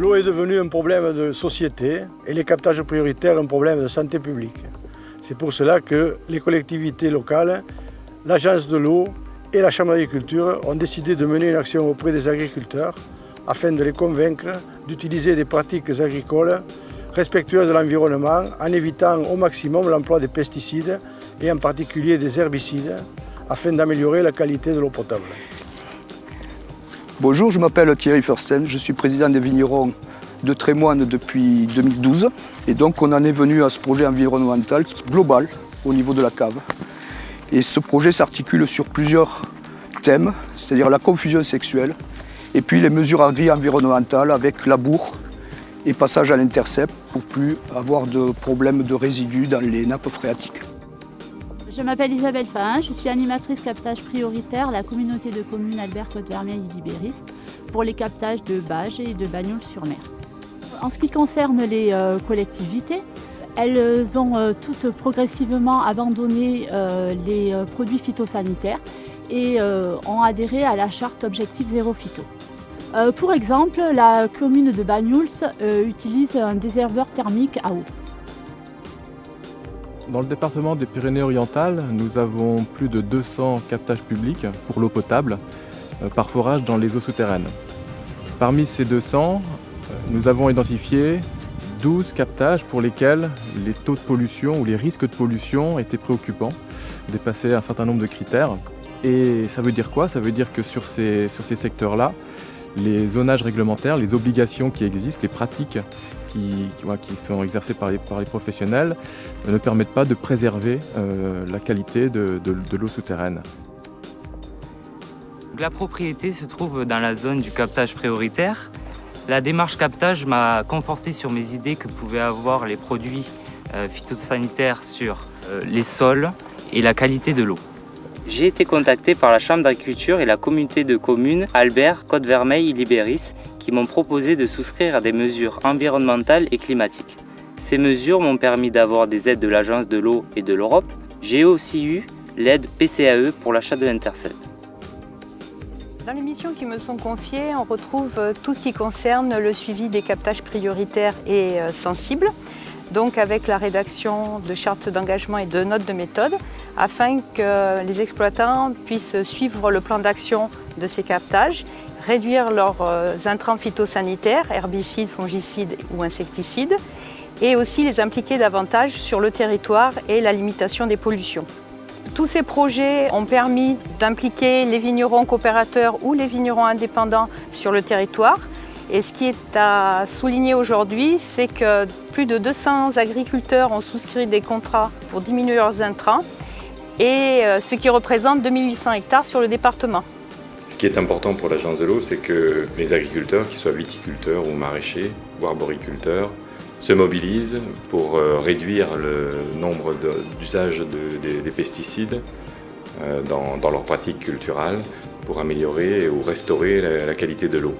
L'eau est devenue un problème de société et les captages prioritaires un problème de santé publique. C'est pour cela que les collectivités locales, l'Agence de l'eau et la Chambre d'agriculture ont décidé de mener une action auprès des agriculteurs afin de les convaincre d'utiliser des pratiques agricoles respectueuses de l'environnement en évitant au maximum l'emploi des pesticides et en particulier des herbicides afin d'améliorer la qualité de l'eau potable. Bonjour, je m'appelle Thierry Fursten, je suis président des vignerons de Trémoine depuis 2012 et donc on en est venu à ce projet environnemental global au niveau de la cave. Et ce projet s'articule sur plusieurs thèmes, c'est-à-dire la confusion sexuelle et puis les mesures agri-environnementales avec labour et passage à l'intercept pour plus avoir de problèmes de résidus dans les nappes phréatiques. Je m'appelle Isabelle Fahin, je suis animatrice captage prioritaire à la communauté de communes Albert Côte-Vermeille-Libéris pour les captages de Bages et de Bagnols-sur-Mer. En ce qui concerne les collectivités, elles ont toutes progressivement abandonné les produits phytosanitaires et ont adhéré à la charte Objectif Zéro Phyto. Pour exemple, la commune de Bagnols utilise un désherbeur thermique à eau. Dans le département des Pyrénées-Orientales, nous avons plus de 200 captages publics pour l'eau potable par forage dans les eaux souterraines. Parmi ces 200, nous avons identifié 12 captages pour lesquels les taux de pollution ou les risques de pollution étaient préoccupants, dépassaient un certain nombre de critères. Et ça veut dire quoi? Ça veut dire que sur ces secteurs-là, les zonages réglementaires, les obligations qui existent, les pratiques qui sont exercées par les professionnels ne permettent pas de préserver la qualité de l'eau souterraine. La propriété se trouve dans la zone du captage prioritaire. La démarche captage m'a conforté sur mes idées que pouvaient avoir les produits phytosanitaires sur les sols et la qualité de l'eau. J'ai été contacté par la Chambre d'agriculture et la communauté de communes Albert, Côte-Vermeille-Libéris qui m'ont proposé de souscrire à des mesures environnementales et climatiques. Ces mesures m'ont permis d'avoir des aides de l'Agence de l'eau et de l'Europe. J'ai aussi eu l'aide PCAE pour l'achat de l'intercept. Dans les missions qui me sont confiées, on retrouve tout ce qui concerne le suivi des captages prioritaires et sensibles, donc avec la rédaction de chartes d'engagement et de notes de méthode, afin que les exploitants puissent suivre le plan d'action de ces captages, réduire leurs intrants phytosanitaires, herbicides, fongicides ou insecticides, et aussi les impliquer davantage sur le territoire et la limitation des pollutions. Tous ces projets ont permis d'impliquer les vignerons coopérateurs ou les vignerons indépendants sur le territoire. Et ce qui est à souligner aujourd'hui, c'est que plus de 200 agriculteurs ont souscrit des contrats pour diminuer leurs intrants, et ce qui représente 2800 hectares sur le département. Ce qui est important pour l'Agence de l'eau, c'est que les agriculteurs, qu'ils soient viticulteurs ou maraîchers ou arboriculteurs, se mobilisent pour réduire le nombre d'usages des pesticides dans leurs pratiques culturales pour améliorer ou restaurer la qualité de l'eau.